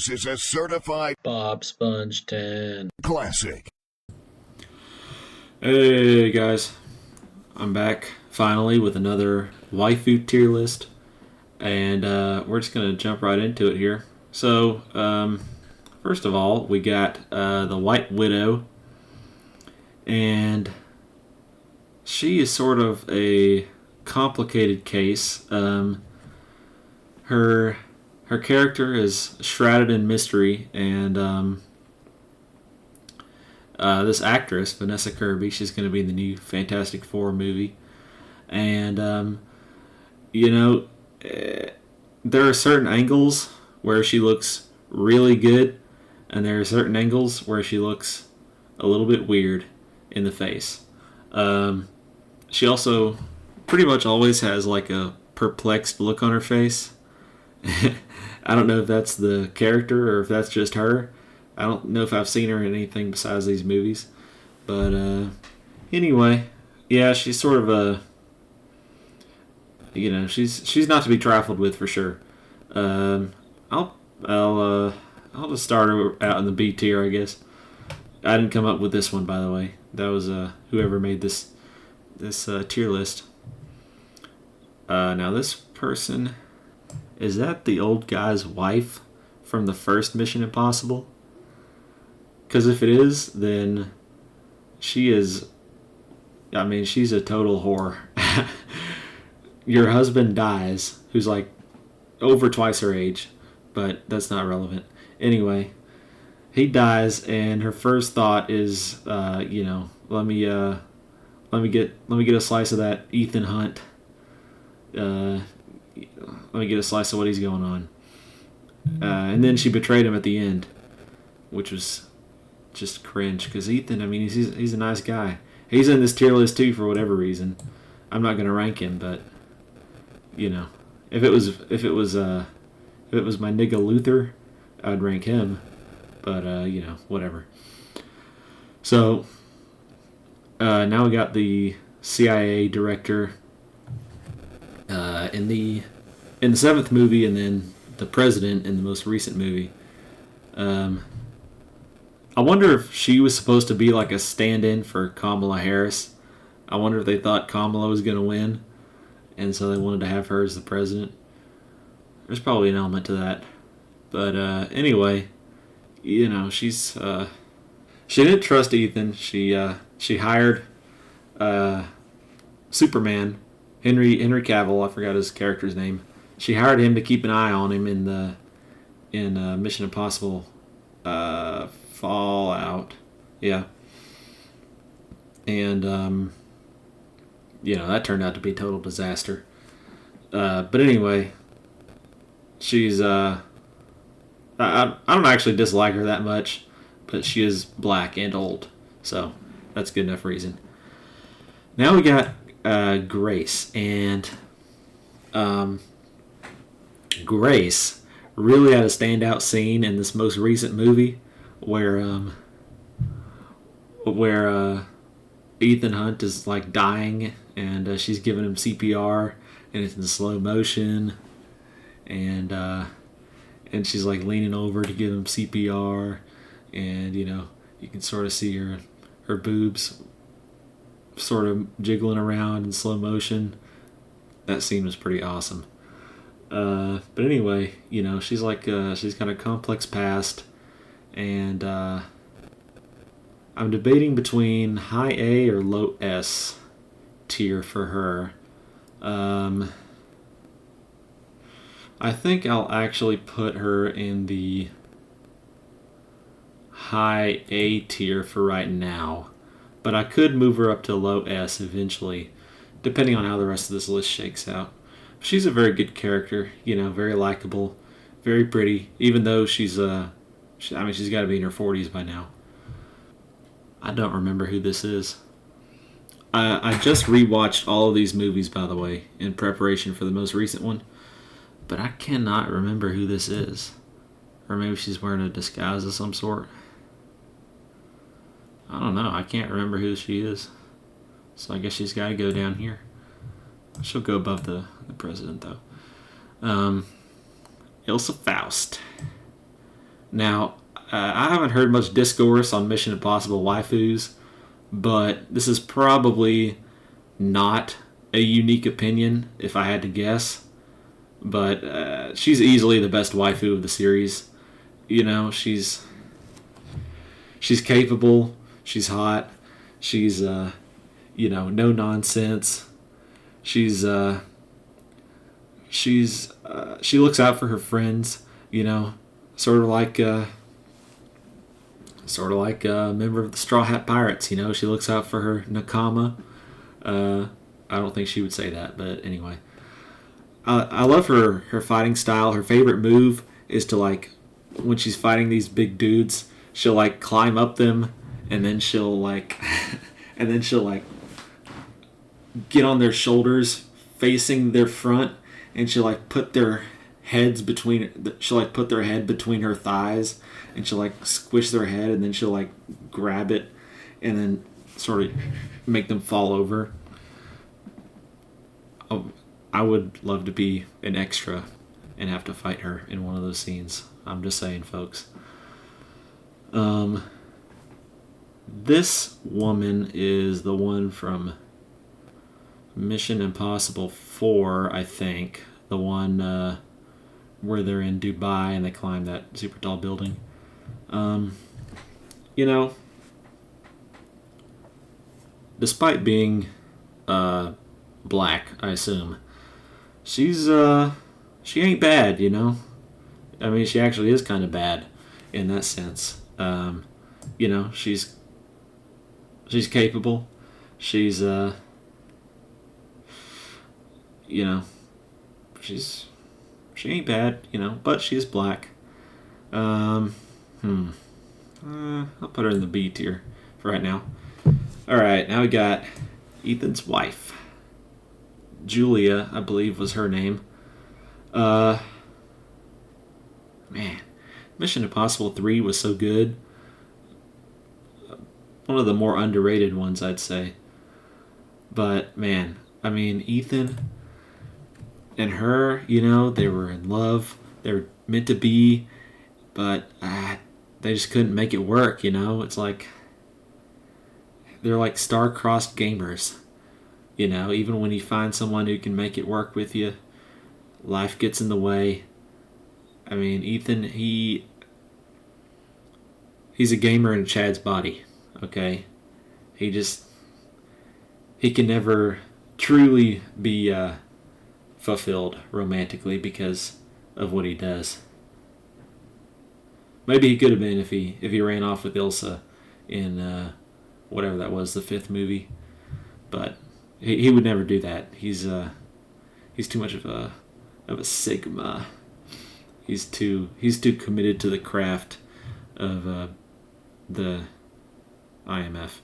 This is a certified Bob Sponge 10. classic. Hey guys, I'm back finally with another waifu tier list, and we're just gonna jump right into it here. So, first of all, we got the White Widow, and she is sort of a complicated case. Her character is shrouded in mystery, and this actress, Vanessa Kirby, she's going to be in the new Fantastic Four movie. And, there are certain angles where she looks really good, and there are certain angles where she looks a little bit weird in the face. She also pretty much always has like a perplexed look on her face. I don't know if that's the character or if that's just her. I don't know if I've seen her in anything besides these movies. But anyway, yeah, she's sort of a, she's not to be trifled with for sure. I'll just start her out in the B tier, I guess. I didn't come up with this one, by the way. That was whoever made this tier list. Now this person, is that the old guy's wife from the first Mission Impossible? Because if it is, then she's a total whore. Your husband dies, who's like over twice her age, but that's not relevant. Anyway, he dies, and her first thought is, let me get a slice of that Ethan Hunt. Let me get a slice of what he's going on. And then she betrayed him at the end, which was just cringe. Because Ethan, he's a nice guy. He's in this tier list too for whatever reason. I'm not gonna rank him, but if it was my nigga Luther, I'd rank him. But whatever. So now we got the CIA director in the seventh movie, and then the president in the most recent movie. I wonder if she was supposed to be like a stand-in for Kamala Harris. I wonder if they thought Kamala was going to win, and so they wanted to have her as the president. There's probably an element to that. But anyway, she's she didn't trust Ethan. She hired Superman, Henry Cavill. I forgot his character's name. She hired him to keep an eye on him in Mission Impossible Fallout. Yeah. And that turned out to be a total disaster. But anyway, she's I don't actually dislike her that much, but she is black and old, so that's good enough reason. Now we got Grace, and Grace really had a standout scene in this most recent movie where Ethan Hunt is like dying, and she's giving him CPR, and it's in slow motion, and she's like leaning over to give him CPR, and you can sort of see her boobs sort of jiggling around in slow motion. That scene was pretty awesome. But anyway, she's like she's got a complex past, and I'm debating between high A or low S tier for her. I think I'll actually put her in the high A tier for right now, but I could move her up to low S eventually, depending on how the rest of this list shakes out. She's a very good character, very likable, very pretty, even though she's got to be in her 40s by now. I don't remember who this is. I just rewatched all of these movies, by the way, in preparation for the most recent one, but I cannot remember who this is. Or maybe she's wearing a disguise of some sort. I don't know. I can't remember who she is. So I guess she's got to go down here. She'll go above the president, though. Ilsa Faust. Now, I haven't heard much discourse on Mission Impossible waifus, but this is probably not a unique opinion if I had to guess. But she's easily the best waifu of the series. You know, she's capable, she's hot, she's no nonsense. She's she looks out for her friends. You know, sort of like a member of the Straw Hat Pirates. You know, she looks out for her nakama. I don't think she would say that, but anyway. I love her fighting style. Her favorite move is to like when she's fighting these big dudes, she'll like climb up them, and then she'll like, and then she'll like get on their shoulders, facing their front, and she'll like put their heads between. She'll like put their head between her thighs, and she'll like squish their head, and then she'll like grab it, and then sort of make them fall over. I would love to be an extra and have to fight her in one of those scenes. I'm just saying, folks. This woman is the one from Mission Impossible 4, I think. The one where they're in Dubai and they climb that super tall building. You know, despite being black, I assume, she ain't bad, you know. I mean, she actually is kind of bad in that sense. You know, she's capable. She's you know, she ain't bad, you know, but she's black. I'll put her in the B tier for right now. All right, now we got Ethan's wife. Julia, I believe, was her name. Man, Mission Impossible 3 was so good. One of the more underrated ones, I'd say. But, man, I mean, Ethan and her, you know, they were in love. They were meant to be, but they just couldn't make it work, you know? It's like they're like star-crossed gamers. You know, even when you find someone who can make it work with you, life gets in the way. I mean, Ethan, he's a gamer in Chad's body, okay? He can never truly be fulfilled romantically because of what he does. Maybe he could have been if he ran off with Ilsa in whatever that was, the 5th movie. But he would never do that. He's too much of a sigma. He's too committed to the craft of the IMF.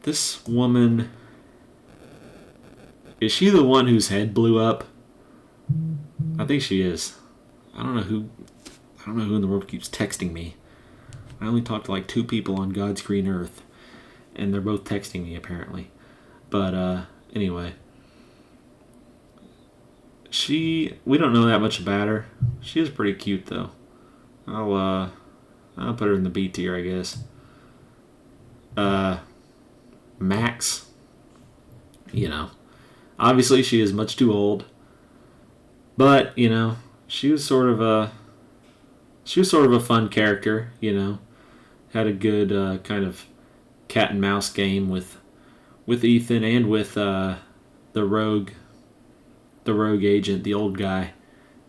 This woman, is she the one whose head blew up? I think she is. I don't know who in the world keeps texting me. I only talked to like 2 people on God's green earth, and they're both texting me apparently. But anyway, we don't know that much about her. She is pretty cute though. I'll put her in the B tier, I guess. Max, you know, obviously she is much too old, but you know, she was sort of a fun character, you know. Had a good kind of cat and mouse game with Ethan and with the rogue agent, the old guy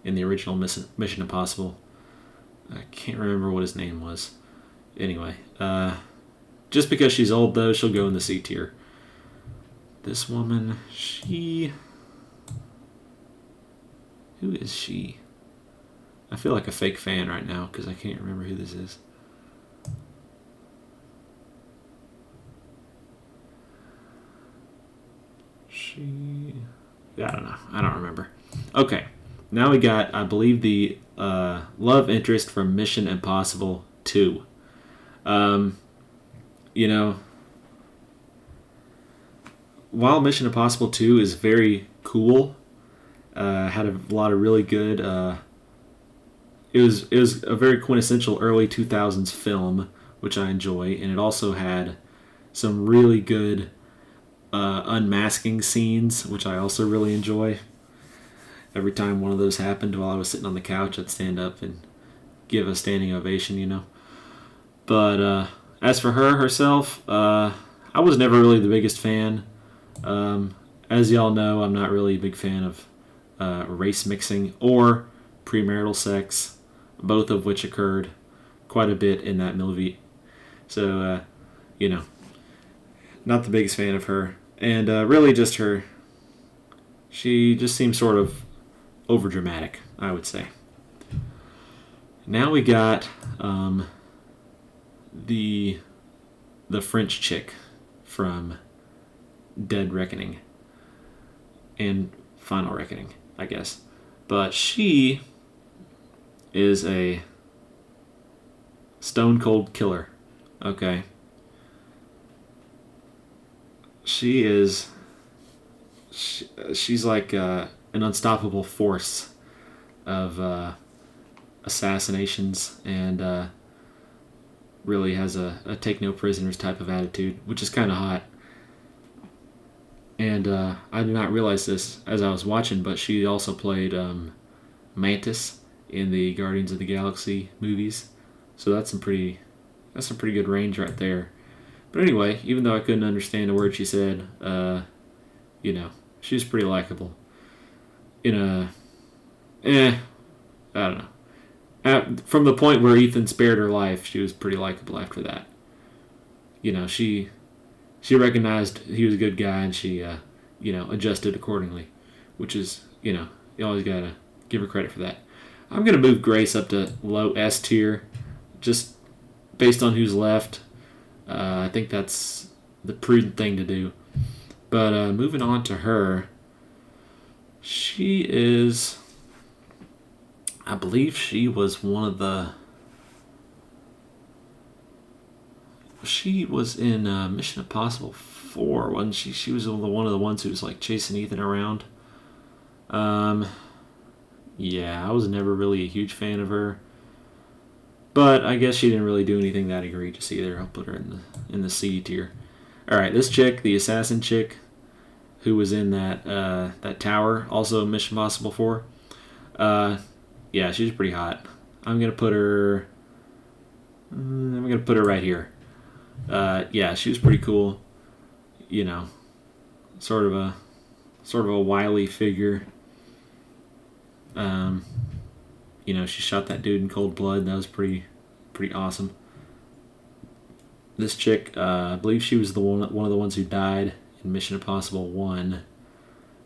in the original Mission Impossible. I can't remember what his name was. Anyway, just because she's old though, she'll go in the C tier. This woman, who is she? I feel like a fake fan right now because I can't remember who this is. I don't know. I don't remember. Okay. Now we got, I believe, the love interest from Mission Impossible 2. You know, while Mission Impossible 2 is very cool, had a lot of really good it was a very quintessential early 2000s film, which I enjoy, and it also had some really good unmasking scenes, which I also really enjoy. Every time one of those happened while I was sitting on the couch, I'd stand up and give a standing ovation. But as for her herself, I was never really the biggest fan. As y'all know, I'm not really a big fan of race mixing or premarital sex, both of which occurred quite a bit in that movie. So, you know, not the biggest fan of her. And really just her, she just seems sort of overdramatic, I would say. Now we got the French chick from Dead Reckoning and Final Reckoning, I guess. But she is a stone cold killer. Okay. She's like an unstoppable force of assassinations and really has a take no prisoners type of attitude, which is kind of hot. And I did not realize this as I was watching, but she also played Mantis in the Guardians of the Galaxy movies. So that's some pretty good range right there. But anyway, even though I couldn't understand a word she said, she was pretty likable. In a, I don't know. From the point where Ethan spared her life, she was pretty likable after that. She recognized he was a good guy, and she, adjusted accordingly, which is, you always gotta give her credit for that. I'm gonna move Grace up to low S tier, just based on who's left. I think that's the prudent thing to do. But moving on to her, she is, I believe she was one of the. She was in Mission Impossible 4, wasn't she? She was one of the ones who was like chasing Ethan around. Yeah, I was never really a huge fan of her, but I guess she didn't really do anything that egregious either. I'll put her in the C tier. All right, this chick, the assassin chick, who was in that tower, also Mission Impossible 4. Yeah, she's pretty hot. I'm gonna put her right here. Yeah, she was pretty cool. Sort of a wily figure. She shot that dude in cold blood. That was pretty awesome. This chick, I believe she was one of the ones who died in Mission Impossible 1.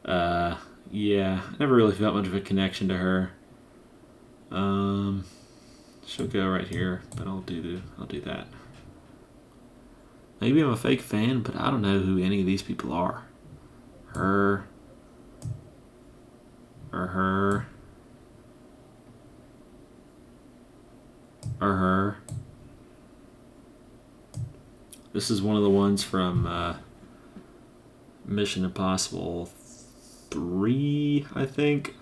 Yeah, I never really felt much of a connection to her. She'll go right here, but I'll do that. Maybe I'm a fake fan, but I don't know who any of these people are. Her. Or her. Or her. This is one of the ones from Mission Impossible 3, I think.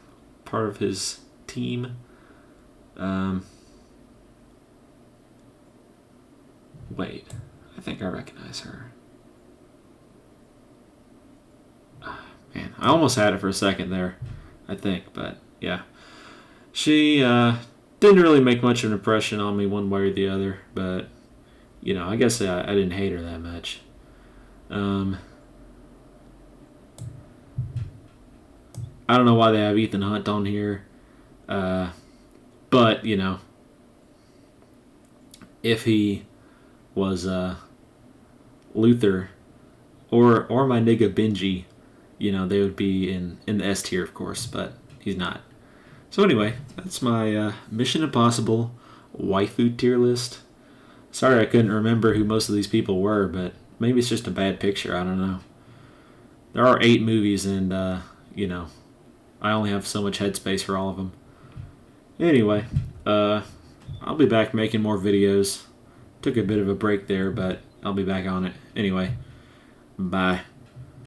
Part of his team. Wait. I think I recognize her. Man, I almost had it for a second there, I think, but yeah. She didn't really make much of an impression on me one way or the other, but, I guess I didn't hate her that much. I don't know why they have Ethan Hunt on here, but, if he was Luther or my nigga Benji, they would be in the S tier, of course, but he's not. So anyway, that's my Mission Impossible waifu tier list. Sorry I couldn't remember who most of these people were, but maybe it's just a bad picture, I don't know. There are 8 movies, and, I only have so much headspace for all of them. Anyway, I'll be back making more videos. Took a bit of a break there, but I'll be back on it. Anyway, bye.